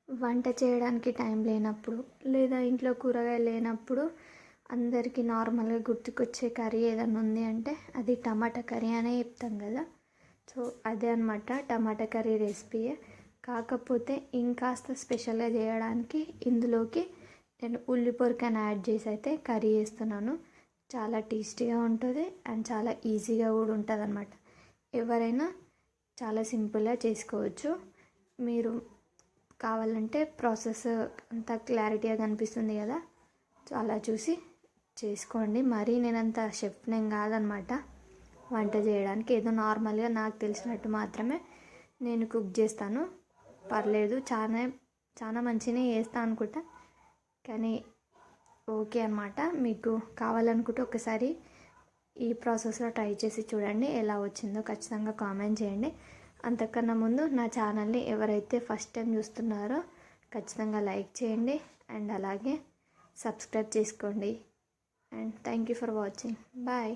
వంట చేయడానికి టైం లేనప్పుడు లేదా ఇంట్లో కూరగాయలు లేనప్పుడు అందరికీ నార్మల్గా గుర్తుకొచ్చే కర్రీ ఏదైనా ఉంది అంటే అది టమాటా కర్రీ అనే చెప్తాం కదా. సో అదే అనమాట, టమాటా కర్రీ రెసిపీయే. కాకపోతే ఇంకాస్త స్పెషల్గా చేయడానికి ఇందులోకి నేను ఉల్లి పొరకని యాడ్ చేసి అయితే కర్రీ చేస్తున్నాను. చాలా టేస్టీగా ఉంటుంది అండ్ చాలా ఈజీగా కూడా ఉంటుంది అనమాట. ఎవరైనా చాలా సింపుల్గా చేసుకోవచ్చు. మీరు కావాలంటే ప్రాసెస్ అంతా క్లారిటీగా కనిపిస్తుంది కదా, సో అలా చూసి చేసుకోండి. మరీ నేనంత షెఫ్నేం కాదనమాట వంట చేయడానికి. ఏదో నార్మల్గా నాకు తెలిసినట్టు మాత్రమే నేను కుక్ చేస్తాను. పర్లేదు, చాలా మంచిగానే చేస్తాను అనుకుంటా. కానీ ఓకే అనమాట. మీకు కావాలనుకుంటే ఒకసారి ఈ ప్రాసెస్లో ట్రై చేసి చూడండి, ఎలా వచ్చిందో ఖచ్చితంగా కామెంట్ చేయండి. అంతకన్నా ముందు నా ఛానల్ని ఎవరైతే ఫస్ట్ టైం చూస్తున్నారో ఖచ్చితంగా లైక్ చేయండి అండ్ అలాగే సబ్స్క్రైబ్ చేసుకోండి. And thank you for watching. Bye.